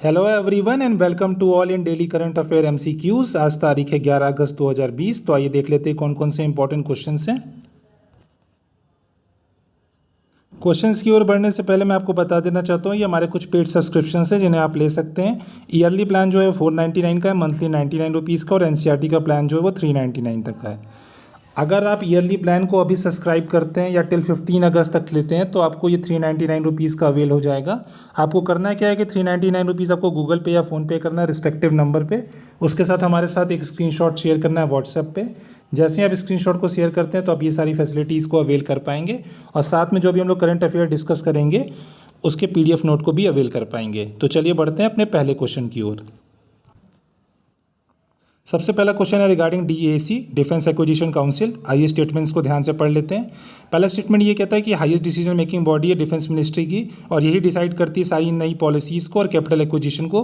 Hello everyone and welcome to all in daily current affair MCQs. आज तारीख है 11 अगस्त 2020। तो आइए देख लेते हैं कौन कौन से इंपॉर्टेंट क्वेश्चंस हैं। क्वेश्चंस की ओर बढ़ने से पहले मैं आपको बता देना चाहता हूँ ये हमारे कुछ पेड सब्सक्रिप्शन हैं जिन्हें आप ले सकते हैं। ईयरली प्लान जो है 499 का है, मंथली 99 रुपीज़ का, और एनसीईआरटी का प्लान जो है वो 399 तक का है। अगर आप ईयरली प्लान को अभी सब्सक्राइब करते हैं या टिल 15 अगस्त तक लेते हैं तो आपको ये 399 रुपीज़ का अवेल हो जाएगा। आपको करना क्या है कि 399 रुपीज़ आपको गूगल पे या फ़ोन पे करना है रिस्पेक्टिव नंबर पे। उसके साथ हमारे साथ एक स्क्रीनशॉट शेयर करना है व्हाट्सएप पे। जैसे ही आप स्क्रीनशॉट को शेयर करते हैं तो आप ये सारी फैसिलिटीज़ को अवेल कर पाएंगे, और साथ में जो भी हम लोग करंट अफेयर डिस्कस करेंगे उसके PDF नोट को भी अवेल कर पाएंगे। तो चलिए बढ़ते हैं अपने पहले क्वेश्चन की ओर। सबसे पहला क्वेश्चन है regarding DAC, defence acquisition council. आइए स्टेटमेंट्स को ध्यान से पढ़ लेते हैं। पहला स्टेटमेंट ये कहता है कि हाईएस्ट डिसीजन मेकिंग बॉडी है डिफेंस मिनिस्ट्री की, और यही डिसाइड करती है सारी नई पॉलिसीज़ को और कैपिटल एक्विजिशन को।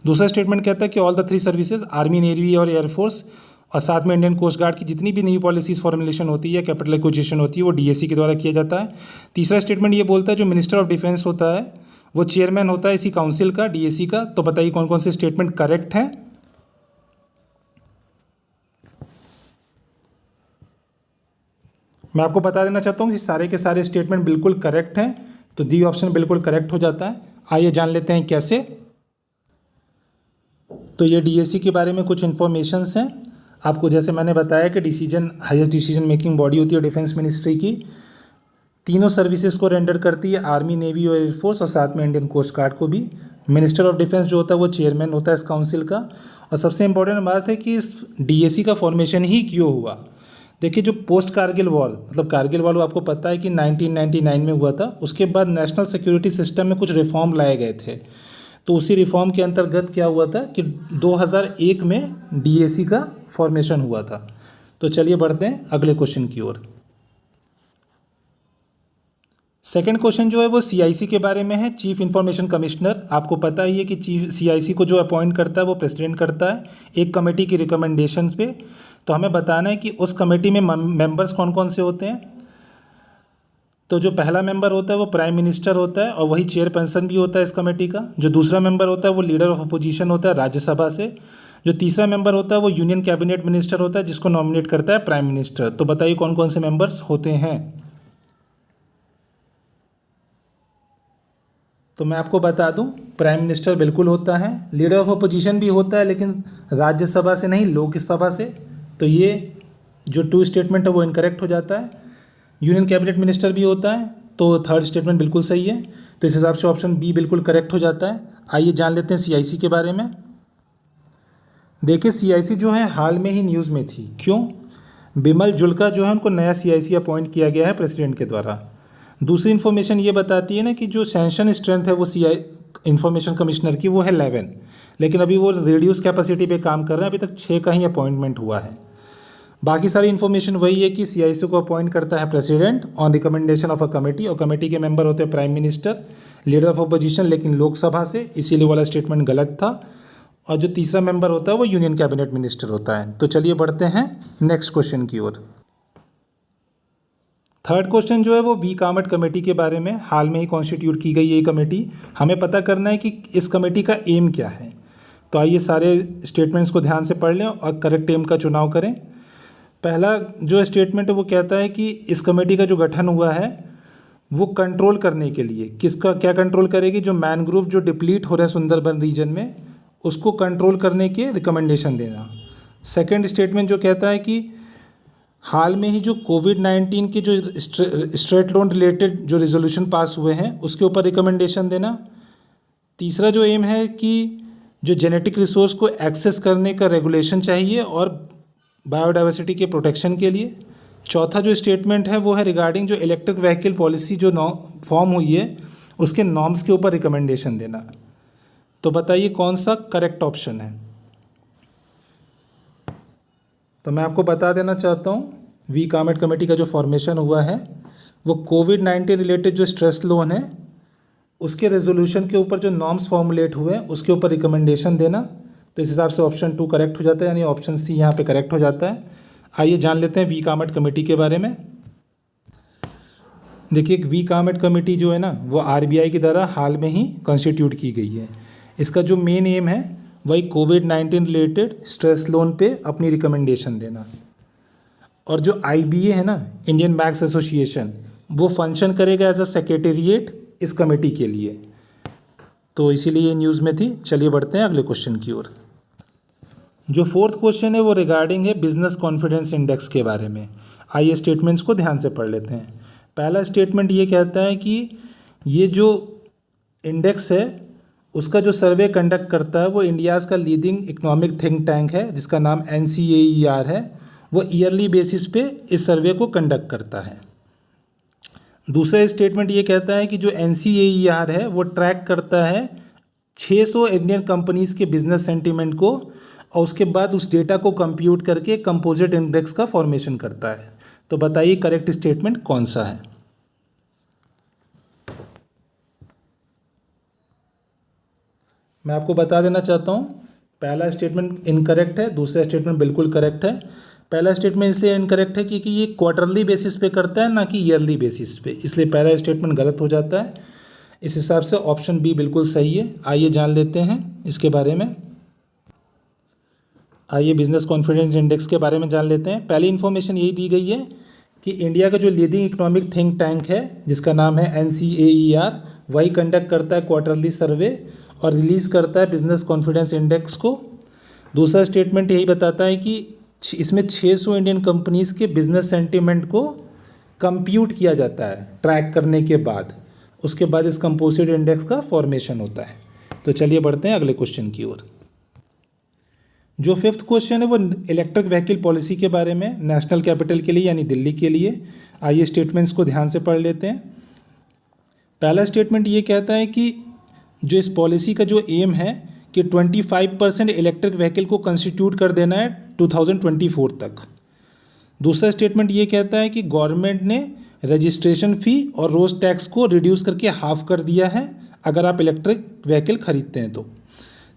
दूसरा स्टेटमेंट कहता है कि all the 3 services, army, navy और एयरफोर्स, और साथ में इंडियन कोस्ट गार्ड की जितनी भी नई पॉलिसीज़ फॉर्मुलेशन होती है, कैपिटल एक्विजिशन होती है, वो DAC के द्वारा किया जाता है। तीसरा स्टेटमेंट ये बोलता है जो मिनिस्टर ऑफ डिफेंस होता है वो चेयरमैन होता है इसी काउंसिल का, DAC का। तो बताइए कौन कौन से स्टेटमेंट करेक्ट हैं। मैं आपको बता देना चाहता हूँ कि सारे के सारे स्टेटमेंट बिल्कुल करेक्ट हैं, तो डी ऑप्शन बिल्कुल करेक्ट हो जाता है। आइए जान लेते हैं कैसे। तो ये DAC के बारे में कुछ इन्फॉर्मेशंस हैं। आपको जैसे मैंने बताया कि हाईएस्ट डिसीजन मेकिंग बॉडी होती है डिफेंस मिनिस्ट्री की, तीनों सर्विसेज को रेंडर करती है, आर्मी, नेवी और एयरफोर्स, और साथ में इंडियन कोस्ट गार्ड को भी। मिनिस्टर ऑफ डिफेंस जो होता है वो चेयरमैन होता है इस काउंसिल का। और सबसे इंपॉर्टेंट बात है कि इस DAC का फॉर्मेशन ही क्यों हुआ। देखिए, जो पोस्ट कारगिल वॉर, मतलब कारगिल वॉर आपको पता है कि 1999 में हुआ था। उसके बाद नेशनल सिक्योरिटी सिस्टम में कुछ रिफॉर्म लाए गए थे। तो उसी रिफॉर्म के अंतर्गत क्या हुआ था कि 2001 में DAC का फॉर्मेशन हुआ था। तो चलिए बढ़ते हैं अगले क्वेश्चन की ओर। सेकंड क्वेश्चन जो है वो CIC के बारे में है, चीफ इंफॉर्मेशन कमिश्नर। आपको पता ही है कि CIC को जो अपॉइंट करता है वो प्रेसिडेंट करता है एक कमेटी की रिकमेंडेशंस पे। तो हमें बताना है कि उस कमेटी में मेंबर्स कौन कौन से होते हैं। तो जो पहला मेंबर होता है वो प्राइम मिनिस्टर होता है, और वही चेयरपर्सन भी होता है इस कमेटी का। जो दूसरा मेंबर होता है वो लीडर ऑफ अपोजिशन होता है राज्यसभा से। जो तीसरा मेंबर होता है वो यूनियन कैबिनेट मिनिस्टर होता है जिसको नॉमिनेट करता है प्राइम मिनिस्टर। तो बताइए कौन कौन से मेंबर्स होते हैं। तो मैं आपको बता दूं, प्राइम मिनिस्टर बिल्कुल होता है, लीडर ऑफ अपोजिशन भी होता है लेकिन राज्यसभा से नहीं, लोकसभा से। तो ये जो 2 स्टेटमेंट है वो इनकरेक्ट हो जाता है। यूनियन कैबिनेट मिनिस्टर भी होता है, तो थर्ड स्टेटमेंट बिल्कुल सही है। तो इस हिसाब से ऑप्शन बी बिल्कुल करेक्ट हो जाता है। आइए जान लेते हैं CIC के बारे में। देखिए, CIC जो है हाल में ही न्यूज़ में थी। क्यों? बिमल जुल्का जो है उनको नया CIC अपॉइंट किया गया है प्रेसिडेंट के द्वारा। दूसरी इन्फॉर्मेशन ये बताती है ना कि जो सैंक्शन स्ट्रेंथ है वो इंफॉर्मेशन कमिश्नर की वो है 11, लेकिन अभी वो रिड्यूस कैपेसिटी पे काम कर रहे हैं। अभी तक 6 का ही अपॉइंटमेंट हुआ है। बाकी सारी इन्फॉर्मेशन वही है कि CIC को अपॉइंट करता है president on recommendation of a committee, और कमेटी के मेंबर होते हैं prime minister, leader of opposition, लेकिन लोकसभा से, इसीलिए वाला स्टेटमेंट गलत था। और जो तीसरा मेंबर होता है वो यूनियन कैबिनेट मिनिस्टर होता है। तो चलिए बढ़ते हैं नेक्स्ट क्वेश्चन की ओर। थर्ड क्वेश्चन जो है वो वी कामट कमेटी के बारे में, हाल में ही कॉन्स्टिट्यूट की गई ये कमेटी। हमें पता करना है कि इस कमेटी का एम क्या है। तो आइए सारे स्टेटमेंट्स को ध्यान से पढ़ लें और करेक्ट एम का चुनाव करें। पहला जो स्टेटमेंट है वो कहता है कि इस कमेटी का जो गठन हुआ है वो कंट्रोल करने के लिए, किसका क्या कंट्रोल करेगी, जो मैनग्रोव जो डिप्लीट हो रहे हैं सुंदरबन रीजन में, उसको कंट्रोल करने के रिकमेंडेशन देना। सेकेंड स्टेटमेंट जो कहता है कि हाल में ही जो कोविड-19 के जो स्ट्रेट लोन रिलेटेड जो रेजोल्यूशन पास हुए हैं उसके ऊपर रिकमेंडेशन देना। तीसरा जो एम है कि जो जेनेटिक रिसोर्स को एक्सेस करने का रेगुलेशन चाहिए और बायोडाइवर्सिटी के प्रोटेक्शन के लिए। चौथा जो स्टेटमेंट है वो है रिगार्डिंग जो इलेक्ट्रिक व्हीकल पॉलिसी जो फॉर्म हुई है उसके नॉर्म्स के ऊपर रिकमेंडेशन देना। तो बताइए कौन सा करेक्ट ऑप्शन है। तो मैं आपको बता देना चाहता हूँ, वी कामट कमेटी का जो फॉर्मेशन हुआ है वो कोविड-19 रिलेटेड जो स्ट्रेस लोन है उसके रेजोल्यूशन के ऊपर जो नॉर्म्स फॉर्मुलेट हुए हैं उसके ऊपर रिकमेंडेशन देना। तो इस हिसाब से ऑप्शन 2 करेक्ट हो जाता है, यानी ऑप्शन सी यहाँ पे करेक्ट हो जाता है। आइए जान लेते हैं वी कामट कमेटी के बारे में। देखिए, वी कामट कमेटी जो है ना वो RBI की द्वारा हाल में ही कॉन्स्टिट्यूट की गई है। इसका जो मेन एम है वही कोविड-19 रिलेटेड स्ट्रेस लोन पे अपनी रिकमेंडेशन देना। और जो IBA है ना, इंडियन बैंक्स एसोसिएशन, वो फंक्शन करेगा एज अ सेक्रेटेरिएट इस कमेटी के लिए। तो इसीलिए ये न्यूज़ में थी। चलिए बढ़ते हैं अगले क्वेश्चन की ओर। जो फोर्थ क्वेश्चन है वो रिगार्डिंग है बिजनेस कॉन्फिडेंस इंडेक्स के बारे में। आइए स्टेटमेंट्स को ध्यान से पढ़ लेते हैं। पहला स्टेटमेंट ये कहता है कि ये जो इंडेक्स है उसका जो सर्वे कंडक्ट करता है वो इंडियाज़ का लीडिंग इकोनॉमिक थिंक टैंक है जिसका नाम NCAER है। वो ईयरली बेसिस पे इस सर्वे को कंडक्ट करता है। दूसरा स्टेटमेंट ये कहता है कि जो NCAER है वो ट्रैक करता है 600 इंडियन कंपनीज़ के बिजनेस सेंटीमेंट को और उसके बाद उस डेटा को कंप्यूट करके कंपोजिट इंडेक्स का फॉर्मेशन करता है। तो बताइए करेक्ट स्टेटमेंट कौन सा है। मैं आपको बता देना चाहता हूँ, पहला स्टेटमेंट इनकरेक्ट है, दूसरा स्टेटमेंट बिल्कुल करेक्ट है। पहला स्टेटमेंट इसलिए इनकरेक्ट है क्योंकि ये क्वार्टरली बेसिस पे करता है ना कि ईयरली बेसिस पे, इसलिए पहला स्टेटमेंट गलत हो जाता है। इस हिसाब से ऑप्शन बी बिल्कुल सही है। आइए जान लेते हैं इसके बारे में। आइए बिजनेस कॉन्फिडेंस इंडेक्स के बारे में जान लेते हैं। पहली इन्फॉर्मेशन यही दी गई है कि इंडिया का जो लीडिंग इकोनॉमिक थिंक टैंक है जिसका नाम है NCAER, वही कंडक्ट करता है क्वार्टरली सर्वे और रिलीज़ करता है बिजनेस कॉन्फिडेंस इंडेक्स को। दूसरा स्टेटमेंट यही बताता है कि इसमें 600 इंडियन कंपनीज़ के बिजनेस सेंटीमेंट को कंप्यूट किया जाता है ट्रैक करने के बाद, उसके बाद इस कंपोजिट इंडेक्स का फॉर्मेशन होता है। तो चलिए बढ़ते हैं अगले क्वेश्चन की ओर। जो फिफ्थ क्वेश्चन है वो इलेक्ट्रिक व्हीकल पॉलिसी के बारे में, नेशनल कैपिटल के लिए यानी दिल्ली के लिए। आइए स्टेटमेंट्स को ध्यान से पढ़ लेते हैं। पहला स्टेटमेंट ये कहता है कि जो इस पॉलिसी का जो एम है कि 25% इलेक्ट्रिक व्हीकल को कंस्टिट्यूट कर देना है 2024 तक। दूसरा स्टेटमेंट ये कहता है कि गवर्नमेंट ने रजिस्ट्रेशन फ़ी और रोड टैक्स को रिड्यूस करके हाफ कर दिया है अगर आप इलेक्ट्रिक व्हीकल खरीदते हैं तो।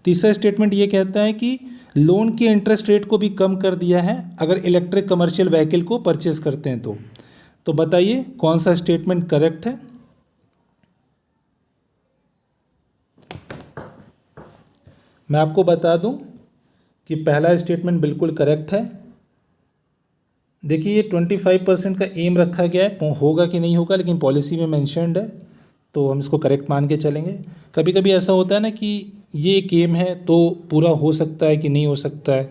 तीसरा स्टेटमेंट ये कहता है कि लोन के इंटरेस्ट रेट को भी कम कर दिया है अगर इलेक्ट्रिक कमर्शियल व्हीकल को परचेज करते हैं तो बताइए कौन सा स्टेटमेंट करेक्ट है। मैं आपको बता दूं कि पहला स्टेटमेंट बिल्कुल करेक्ट है। देखिए ये 25% का एम रखा गया है, होगा कि नहीं होगा लेकिन पॉलिसी में मेंशन्ड है तो हम इसको करेक्ट मान के चलेंगे। कभी कभी ऐसा होता है ना कि ये एक एम है तो पूरा हो सकता है कि नहीं हो सकता है।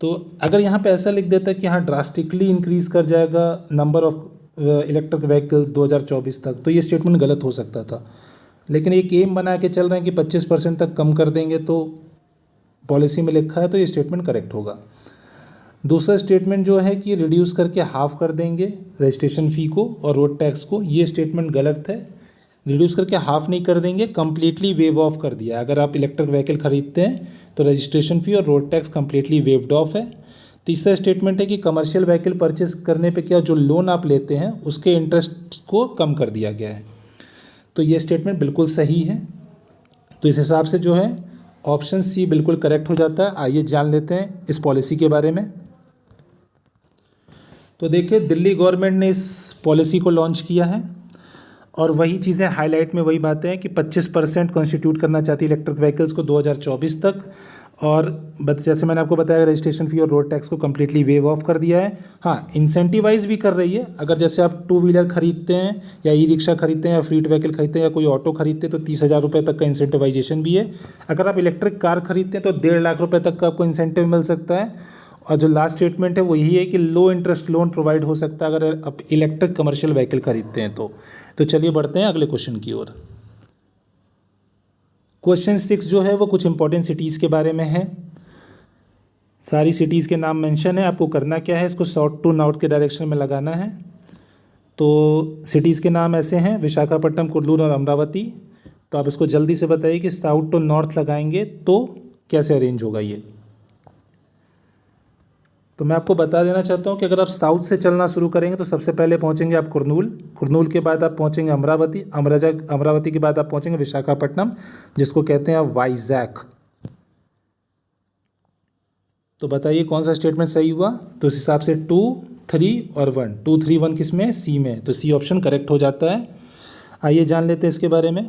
तो अगर यहाँ पे ऐसा लिख देता है कि हाँ ड्रास्टिकली इंक्रीज़ कर जाएगा नंबर ऑफ इलेक्ट्रिक व्हीकल्स 2024 तक, तो ये स्टेटमेंट गलत हो सकता था। लेकिन एक एम बना के चल रहे हैं कि 25% तक कम कर देंगे तो पॉलिसी में लिखा है तो ये स्टेटमेंट करेक्ट होगा। दूसरा स्टेटमेंट जो है कि रिड्यूस करके हाफ कर देंगे रजिस्ट्रेशन फ़ी को और रोड टैक्स को, ये स्टेटमेंट गलत है। रिड्यूस करके हाफ नहीं कर देंगे, कम्प्लीटली वेव ऑफ कर दिया। अगर आप इलेक्ट्रिक व्हीकल खरीदते हैं तो रजिस्ट्रेशन फ़ी और road tax completely waived of है। तीसरा स्टेटमेंट है कि कमर्शियल व्हीकल परचेस करने पे क्या जो लोन आप लेते हैं उसके इंटरेस्ट को कम कर दिया गया है। तो ये स्टेटमेंट बिल्कुल सही है। तो इस हिसाब से जो है ऑप्शन सी बिल्कुल करेक्ट हो जाता है। आइए जान लेते हैं इस पॉलिसी के बारे में। तो देखिए दिल्ली गवर्नमेंट ने इस पॉलिसी को लॉन्च किया है और वही चीज़ें हाईलाइट में वही बातें हैं कि 25% कॉन्स्टिट्यूट करना चाहती है इलेक्ट्रिक व्हीकल्स को 2024 तक। और जैसे मैंने आपको बताया रजिस्ट्रेशन फ़ी और रोड टैक्स को कम्प्लीटली वेव ऑफ कर दिया है। हाँ इंसेंटिवाइज भी कर रही है। अगर जैसे आप 2 व्हीलर खरीदते हैं या ई-रिक्शा खरीदते हैं या फ्लीट व्हीकल खरीदते हैं या कोई ऑटो खरीदते हैं तो 30,000 रुपये तक का इंसेंटिवाइजेशन भी है। अगर आप इलेक्ट्रिक कार खरीदते हैं तो 1.5 लाख रुपये तक का आपको इंसेंटिव मिल सकता है। और जो लास्ट स्टेटमेंट है वो यही है कि लो इंटरेस्ट लोन प्रोवाइड हो सकता है अगर आप इलेक्ट्रिक कमर्शियल व्हीकल खरीदते हैं तो चलिए बढ़ते हैं अगले क्वेश्चन की ओर। क्वेश्चन 6 जो है वो कुछ इंपॉर्टेंट सिटीज़ के बारे में है। सारी सिटीज़ के नाम मेंशन है। आपको करना क्या है, इसको साउथ टू नॉर्थ के डायरेक्शन में लगाना है। तो सिटीज़ के नाम ऐसे हैं विशाखापट्टनम, कुर्नूल और अमरावती। तो आप इसको जल्दी से बताइए कि साउथ टू नॉर्थ लगाएंगे तो कैसे अरेंज होगा ये। तो मैं आपको बता देना चाहता हूँ कि अगर आप साउथ से चलना शुरू करेंगे तो सबसे पहले पहुँचेंगे आप कुर्नूल के बाद आप पहुँचेंगे अमरावती के बाद आप पहुँचेंगे विशाखापट्टनम जिसको कहते हैं आप वाइजैक। तो बताइए कौन सा स्टेटमेंट सही हुआ। तो इस हिसाब से 2, 3 और 1, 2, 3, 1 किस में, सी में। तो सी ऑप्शन करेक्ट हो जाता है। आइए जान लेते हैं इसके बारे में।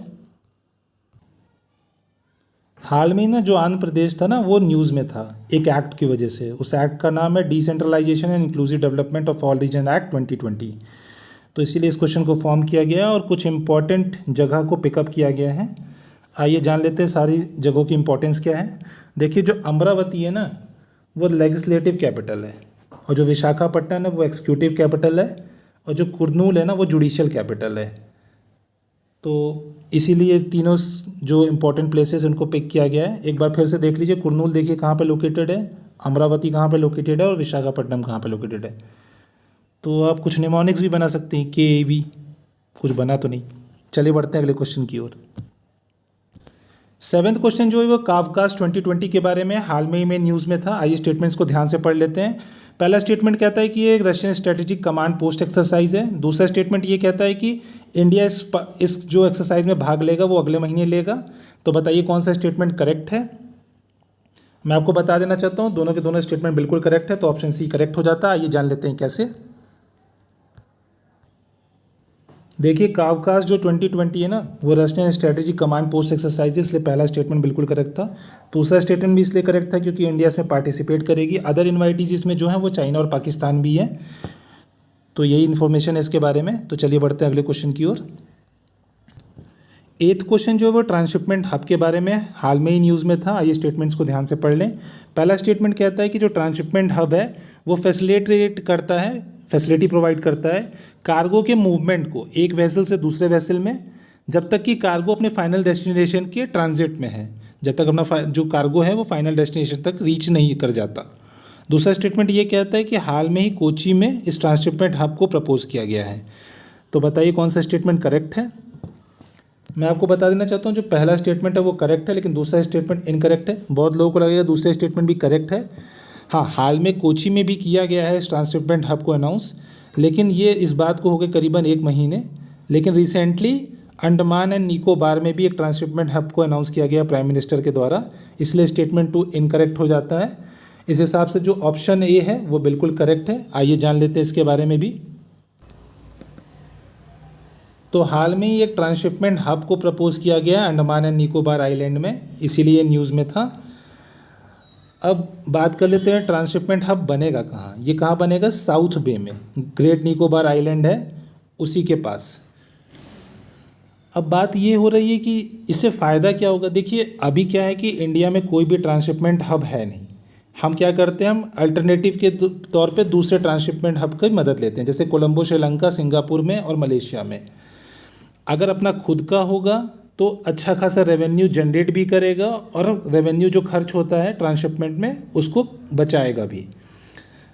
हाल में ही ना जो आंध्र प्रदेश था ना वो न्यूज़ में था एक एक्ट की वजह से। उस एक्ट का नाम है decentralisation and inclusive development of all region act 2020। तो इसीलिए इस क्वेश्चन को फॉर्म किया गया और कुछ इंपॉर्टेंट जगह को पिकअप किया गया है। आइए जान लेते हैं सारी जगहों की इंपॉर्टेंस क्या है। देखिए जो अमरावती है ना वो लेजिस्लेटिव कैपिटल है, और जो विशाखापट्टनम है वो एग्जीक्यूटिव कैपिटल है, और जो कुर्नूल है ना वो जुडिशियल कैपिटल है। तो इसीलिए तीनों जो इम्पोर्टेंट प्लेसेस उनको पिक किया गया है। एक बार फिर से देख लीजिए, कुर्नूल देखिए कहाँ पे लोकेटेड है, अमरावती कहाँ पे लोकेटेड है, और विशाखापट्टनम कहाँ पे लोकेटेड है। तो आप कुछ निमोनिक्स भी बना सकते हैं, KAV, कुछ बना तो नहीं। चलिए बढ़ते हैं अगले क्वेश्चन की ओर। 7th क्वेश्चन जो है वो काफकास्ट 2020 के बारे में हाल में ही में न्यूज़ में था। आइए स्टेटमेंट्स को ध्यान से पढ़ लेते हैं। पहला स्टेटमेंट कहता है कि ये एक Russian strategic command post exercise है। दूसरा स्टेटमेंट ये कहता है कि इंडिया इस जो एक्सरसाइज में भाग लेगा वो अगले महीने लेगा। तो बताइए कौन सा स्टेटमेंट करेक्ट है। मैं आपको बता देना चाहता हूँ दोनों के दोनों स्टेटमेंट बिल्कुल करेक्ट है, तो ऑप्शन सी करेक्ट हो जाता है। आइए जान लेते हैं कैसे। देखिए काफकास्ट जो 2020 है ना वो Russian strategic command post exercise है, इसलिए पहला स्टेटमेंट बिल्कुल करेक्ट था। दूसरा स्टेटमेंट भी इसलिए करेक्ट था क्योंकि इंडिया इसमें पार्टिसिपेट करेगी। अदर इन्वाइटीज इसमें जो है वो चाइना और पाकिस्तान भी है। तो यही इन्फॉर्मेशन है इसके बारे में। तो चलिए बढ़ते हैं अगले क्वेश्चन की ओर। 8th क्वेश्चन जो है वो ट्रांसशिपमेंट हब के बारे में हाल में ही न्यूज़ में था। आइए स्टेटमेंट्स को ध्यान से पढ़ लें। पहला स्टेटमेंट कहता है कि जो ट्रांसशिपमेंट हब है वो फैसिलिटी प्रोवाइड करता है कार्गो के मूवमेंट को एक वेसल से दूसरे वेसल में, जब तक कि कार्गो अपने फाइनल डेस्टिनेशन के ट्रांजिट में है, जब तक अपना जो कार्गो है वो फाइनल डेस्टिनेशन तक रीच नहीं कर जाता। दूसरा स्टेटमेंट ये कहता है कि हाल में ही कोची में इस ट्रांसशिपमेंट हब को प्रपोज किया गया है। तो बताइए कौन सा स्टेटमेंट करेक्ट है। मैं आपको बता देना चाहता हूँ जो पहला स्टेटमेंट है वो करेक्ट है, लेकिन दूसरा स्टेटमेंट इनकरेक्ट है। बहुत लोगों को लगेगा दूसरा स्टेटमेंट भी करेक्ट है। हाँ, हाल में कोची में भी किया गया है इस ट्रांसशिपमेंट हब को अनाउंस, लेकिन ये इस बात को हो गए करीबन 1 महीने। लेकिन रिसेंटली अंडमान एंड निकोबार में भी एक ट्रांसशिपमेंट हब को अनाउंस किया गया प्राइम मिनिस्टर के द्वारा, इसलिए स्टेटमेंट 2 इनकरेक्ट हो जाता है। इस हिसाब से जो ऑप्शन ए है वो बिल्कुल करेक्ट है। आइए जान लेते हैं इसके बारे में भी। तो हाल में ही एक ट्रांसशिपमेंट हब को प्रपोज किया गया अंडमान एंड निकोबार आइलैंड में, इसीलिए न्यूज़ में था। अब बात कर लेते हैं ट्रांसशिपमेंट हब बनेगा कहाँ। ये कहाँ बनेगा, साउथ बे में, ग्रेट निकोबार आइलैंड है उसी के पास। अब बात ये हो रही है कि इससे फ़ायदा क्या होगा। देखिए अभी क्या है कि इंडिया में कोई भी ट्रांसशिपमेंट हब है नहीं। हम क्या करते हैं, हम अल्टरनेटिव के तौर पे दूसरे ट्रांसशिपमेंट हब की मदद लेते हैं, जैसे कोलंबो श्रीलंका, सिंगापुर में और मलेशिया में। अगर अपना खुद का होगा तो अच्छा खासा रेवेन्यू जनरेट भी करेगा, और रेवेन्यू जो खर्च होता है ट्रांसशिपमेंट में उसको बचाएगा भी।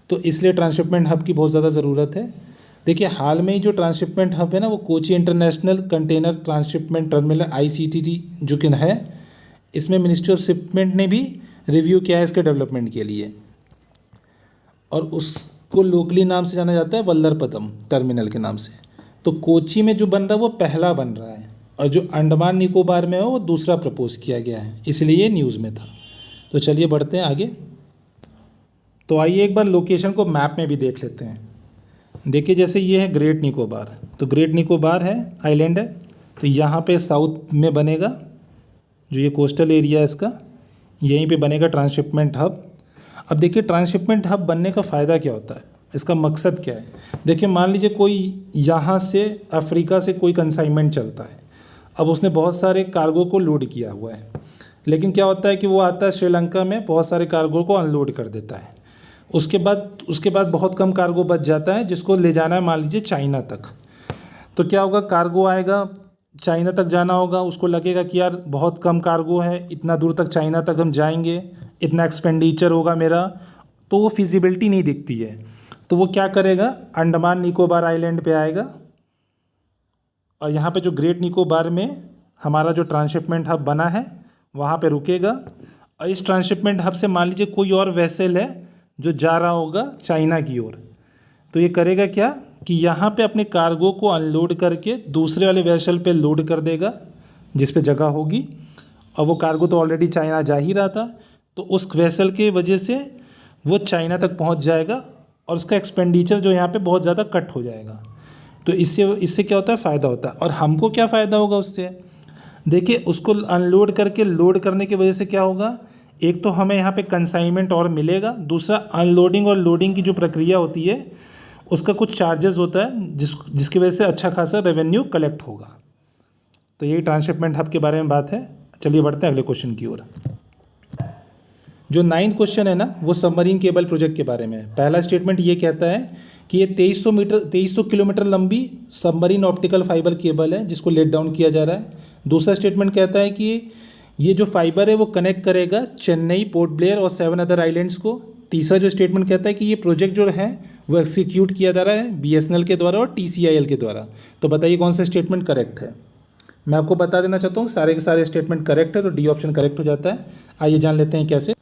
तो इसलिए ट्रांसशिपमेंट हब की बहुत ज़्यादा ज़रूरत है। देखिए हाल में ही जो ट्रांसशिपमेंट हब है ना वो Kochi international container transshipment terminal ICTT जो कि है, इसमें मिनिस्ट्री ऑफ शिपमेंट ने भी रिव्यू किया है इसके डेवलपमेंट के लिए, और उसको लोकली नाम से जाना जाता है वल्लरपदम टर्मिनल के नाम से। तो कोची में जो बन रहा है वो पहला बन रहा है, और जो अंडमान निकोबार में है वो दूसरा प्रपोज किया गया है, इसलिए न्यूज़ में था। तो चलिए बढ़ते हैं आगे। तो आइए एक बार लोकेशन को मैप में भी देख लेते हैं। देखिए जैसे ये है ग्रेट निकोबार, तो ग्रेट निकोबार है आइलैंड है, तो यहाँ पे साउथ में बनेगा जो ये कोस्टल एरिया है इसका, यहीं पे बनेगा ट्रांसशिपमेंट हब। अब देखिए ट्रांसशिपमेंट हब बनने का फ़ायदा क्या होता है, इसका मकसद क्या है। देखिए मान लीजिए कोई यहाँ से अफ्रीका से कोई कंसाइनमेंट चलता है, अब उसने बहुत सारे कार्गो को लोड किया हुआ है, लेकिन क्या होता है कि वो आता है श्रीलंका में, बहुत सारे कार्गो को अनलोड कर देता है। उसके बाद बहुत कम कार्गो बच जाता है जिसको ले जाना है मान लीजिए चाइना तक। तो क्या होगा, कार्गो आएगा, चाइना तक जाना होगा, उसको लगेगा कि यार बहुत कम कार्गो है, इतना दूर तक चाइना तक हम जाएंगे, इतना एक्सपेंडिचर होगा मेरा, तो वो फिजिबिलिटी नहीं दिखती है। तो वो क्या करेगा, अंडमान निकोबार आइलैंड पे आएगा, और यहाँ पे जो ग्रेट निकोबार में हमारा जो ट्रांसशिपमेंट हब बना है वहाँ पे रुकेगा। और इस ट्रांसशिपमेंट हब से मान लीजिए कोई और वेसल है जो जा रहा होगा चाइना की ओर, तो ये करेगा क्या कि यहाँ पे अपने कार्गो को अनलोड करके दूसरे वाले वेसल पे लोड कर देगा जिस पे जगह होगी, और वो कार्गो तो ऑलरेडी चाइना जा ही रहा था, तो उस वेसल के वजह से वो चाइना तक पहुँच जाएगा, और उसका एक्सपेंडिचर जो यहाँ पे बहुत ज़्यादा कट हो जाएगा। तो इससे क्या होता है, फ़ायदा होता है। और हमको क्या फ़ायदा होगा उससे, देखिए उसको अनलोड करके लोड करने की वजह से क्या होगा, एक तो हमें यहाँ पे कंसाइनमेंट और मिलेगा, दूसरा अनलोडिंग और लोडिंग की जो प्रक्रिया होती है उसका कुछ चार्जेस होता है जिसकी वजह से अच्छा खासा रेवेन्यू कलेक्ट होगा। तो यही ट्रांसशिपमेंट हब के बारे में बात है। चलिए बढ़ते हैं अगले क्वेश्चन की ओर। जो 9th क्वेश्चन है ना वो सबमरीन केबल प्रोजेक्ट के बारे में है। पहला स्टेटमेंट ये कहता है कि ये 2300 किलोमीटर लंबी सबमरीन ऑप्टिकल फाइबर केबल है जिसको लेट डाउन किया जा रहा है। दूसरा स्टेटमेंट कहता है कि ये जो फाइबर है वो कनेक्ट करेगा चेन्नई, पोर्ट ब्लेयर और 7 अदर आइलैंड्स को। तीसरा जो स्टेटमेंट कहता है कि ये प्रोजेक्ट जो है वो एक्सिक्यूट किया जा रहा है BSNL के द्वारा और TCIL के द्वारा। तो बताइए कौन सा स्टेटमेंट करेक्ट है। मैं आपको बता देना चाहता हूँ सारे के सारे स्टेटमेंट करेक्ट है, तो डी ऑप्शन करेक्ट हो जाता है। आइए जान लेते हैं कैसे।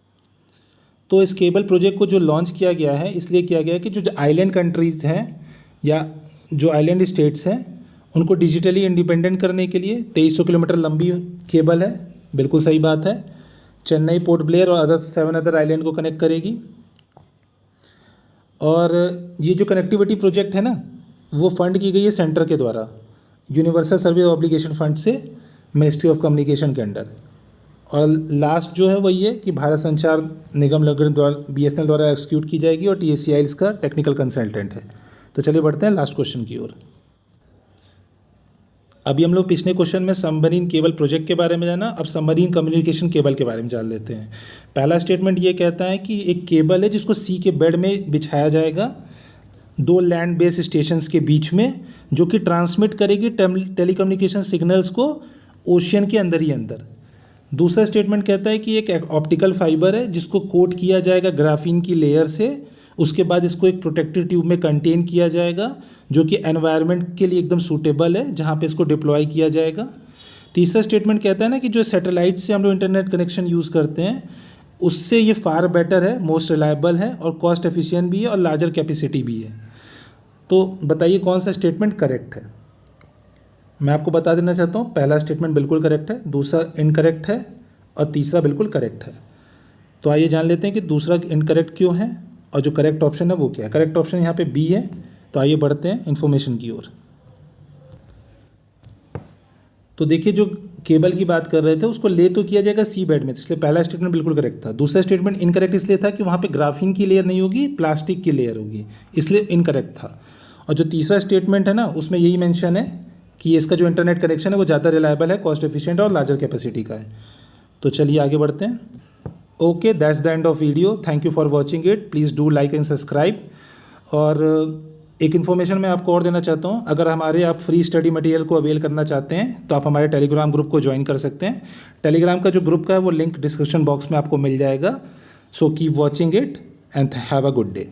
तो इस केबल प्रोजेक्ट को जो लॉन्च किया गया है इसलिए किया गया है कि जो आइलैंड कंट्रीज़ हैं या जो आइलैंड स्टेट्स हैं उनको डिजिटली इंडिपेंडेंट करने के लिए 2300 किलोमीटर लंबी केबल है। बिल्कुल सही बात है। चेन्नई, पोर्ट ब्लेयर और 7 अदर आइलैंड को कनेक्ट करेगी। और ये जो कनेक्टिविटी प्रोजेक्ट है ना वो फंड की गई है सेंटर के द्वारा, यूनिवर्सल सर्विस ऑब्लिगेशन फंड से, मिनिस्ट्री ऑफ कम्युनिकेशन के अंडर। और लास्ट जो है वही है कि भारत संचार निगम लिमिटेड द्वारा BSNL द्वारा एक्सिक्यूट की जाएगी और TCIL इसका टेक्निकल कंसल्टेंट है। तो चलिए बढ़ते हैं लास्ट क्वेश्चन की ओर। अभी हम लोग पिछले क्वेश्चन में सबमरीन केबल प्रोजेक्ट के बारे में जाना, अब सबमरीन कम्युनिकेशन केबल के बारे में जान लेते हैं। पहला स्टेटमेंट ये कहता है कि एक केबल है जिसको सी के बेड में बिछाया जाएगा 2 लैंड बेस्ड स्टेशंस के बीच में, जो कि ट्रांसमिट करेगी टेलीकम्युनिकेशन सिग्नल्स को ओशियन के अंदर ही अंदर। दूसरा स्टेटमेंट कहता है कि एक ऑप्टिकल फाइबर है जिसको कोट किया जाएगा ग्राफीन की लेयर से, उसके बाद इसको एक प्रोटेक्टिव ट्यूब में कंटेन किया जाएगा जो कि एनवायरनमेंट के लिए एकदम सूटेबल है, जहाँ पे इसको डिप्लॉय किया जाएगा। तीसरा स्टेटमेंट कहता है ना कि जो सैटेलाइट से हम लोग इंटरनेट कनेक्शन यूज़ करते हैं उससे ये फार बेटर है, मोस्ट रिलायबल है और कॉस्ट एफिशिएंट भी है और लार्जर कैपेसिटी भी है। तो बताइए कौन सा स्टेटमेंट करेक्ट है। मैं आपको बता देना चाहता हूँ पहला स्टेटमेंट बिल्कुल करेक्ट है, दूसरा इनकरेक्ट है और तीसरा बिल्कुल करेक्ट है। तो आइए जान लेते हैं कि दूसरा इनकरेक्ट क्यों है और जो करेक्ट ऑप्शन है वो क्या है। करेक्ट ऑप्शन यहाँ पे बी है। तो आइए बढ़ते हैं इन्फॉर्मेशन की ओर। तो देखिए जो केबल की बात कर रहे थे उसको ले तो किया जाएगा सी बेड में, तो इसलिए पहला स्टेटमेंट बिल्कुल करेक्ट था। दूसरा स्टेटमेंट इनकरेक्ट इसलिए था कि वहाँ पे ग्राफीन की लेयर नहीं होगी, प्लास्टिक की लेयर होगी, इसलिए इनकरेक्ट था। और जो तीसरा स्टेटमेंट है ना उसमें यही मेंशन है कि इसका जो इंटरनेट कनेक्शन है वो ज़्यादा रिलायबल है, कॉस्ट एफिशिएंट और लार्जर कैपेसिटी का है। तो चलिए आगे बढ़ते हैं। Okay, that's the end of video. Thank you for watching it. Please do like and subscribe. और एक इन्फॉर्मेशन मैं आपको और देना चाहता हूँ, अगर हमारे आप फ्री स्टडी मटेरियल को अवेल करना चाहते हैं तो आप हमारे टेलीग्राम ग्रुप को ज्वाइन कर सकते हैं। टेलीग्राम का जो ग्रुप का है वो लिंक डिस्क्रिप्शन बॉक्स में आपको मिल जाएगा। So keep watching it and have a good day.